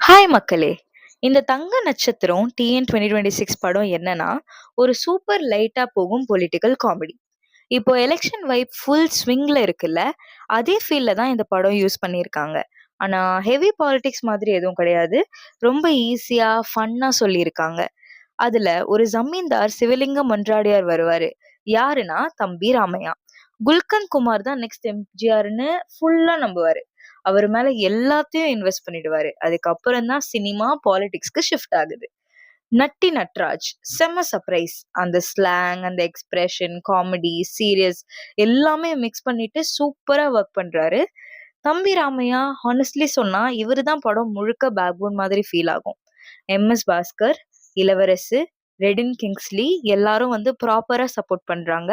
Hi மக்களே! இந்த தங்க நட்சத்திரம் டிஎன் 2026 படம் என்னன்னா, ஒரு சூப்பர் லைட்டா போகும் பொலிட்டிக்கல் காமெடி. இப்போ எலெக்ஷன் வைப் ஃபுல் ஸ்விங்ல இருக்குல்ல, அதே ஃபீல்ல தான் இந்த படம் யூஸ் பண்ணியிருக்காங்க. ஆனா ஹெவி பாலிடிக்ஸ் மாதிரி எதுவும் கிடையாது. ரொம்ப ஈஸியா, ஃபன்னா சொல்லியிருக்காங்க. அதுல ஒரு ஜமீன்தார் சிவலிங்கம் மன்றாடியார் வருவாரு. யாருன்னா தம்பி ராமையா. குல்கந்த் குமார் தான் நெக்ஸ்ட் எம்ஜிஆர்ன்னு ஃபுல்லா நம்புவாரு. அவர் மேல எல்லாத்தையும் இன்வெஸ்ட் பண்ணிடுவாரு. அதுக்கப்புறம் தான் சினிமா, பாலிடிக்ஸ்க்கு ஷிஃப்ட் ஆகுது. நட்டி நட்ராஜ் செம்ம சர்ப்ரைஸ். அந்த ஸ்லாங், அந்த எக்ஸ்பிரஷன், காமெடி, சீரியஸ் எல்லாமே மிக்ஸ் பண்ணிட்டு சூப்பரா ஒர்க் பண்றாரு. தம்பி ராமையா ஹானஸ்ட்லி சொன்னா இவரு தான் படம் முழுக்க பேக்போன் மாதிரி ஃபீல் ஆகும். எம்.எஸ். பாஸ்கர், இளவரசு, ரெடின் கிங்ஸ்லி எல்லாரும் வந்து ப்ராப்பரா சப்போர்ட் பண்றாங்க.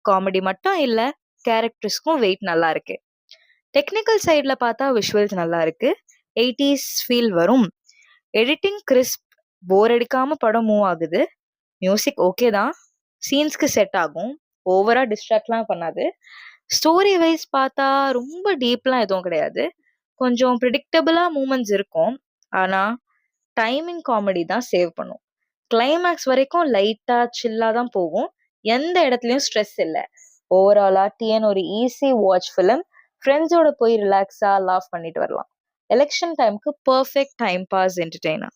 காமெடி மட்டும் இல்ல, கேரக்டர்ஸ்க்கும் வெயிட் நல்லா இருக்கு. டெக்னிக்கல் சைட்ல பார்த்தா விஷுவல்ஸ் நல்லா இருக்கு. 80s ஃபீல் வரும். எடிட்டிங் கிறிஸ்ப், போர் அடிக்காம படம் மூவ் ஆகுது. மியூசிக் ஓகே தான், சீன்ஸ்க்கு செட் ஆகும். ஓவரா டிஸ்ட்ராக்ட்லாம் பண்ணாது. ஸ்டோரி வைஸ் பார்த்தா ரொம்ப டீப்லாம் எதுவும் கிடையாது. கொஞ்சம் ப்ரிடிக்டபிளா மூமெண்ட்ஸ் இருக்கும். ஆனா டைமிங் காமெடி தான் சேவ் பண்ணும். கிளைமேக்ஸ் வரைக்கும் லைட்டா சில்லா தான் போகும். எந்த இடத்துலயும் ஸ்ட்ரெஸ் இல்ல. ஓவராலா டிஎன் ஒரு ஈஸி வாட்ச் ஃபிலிம். ஃப்ரெண்ட்ஸோட போய் ரிலாக்ஸா லாஃப் பண்ணிட்டு வரலாம். எலெக்ஷன் டைம்க்கு பர்ஃபெக்ட் டைம் பாஸ் என்டர்டெய்னர்.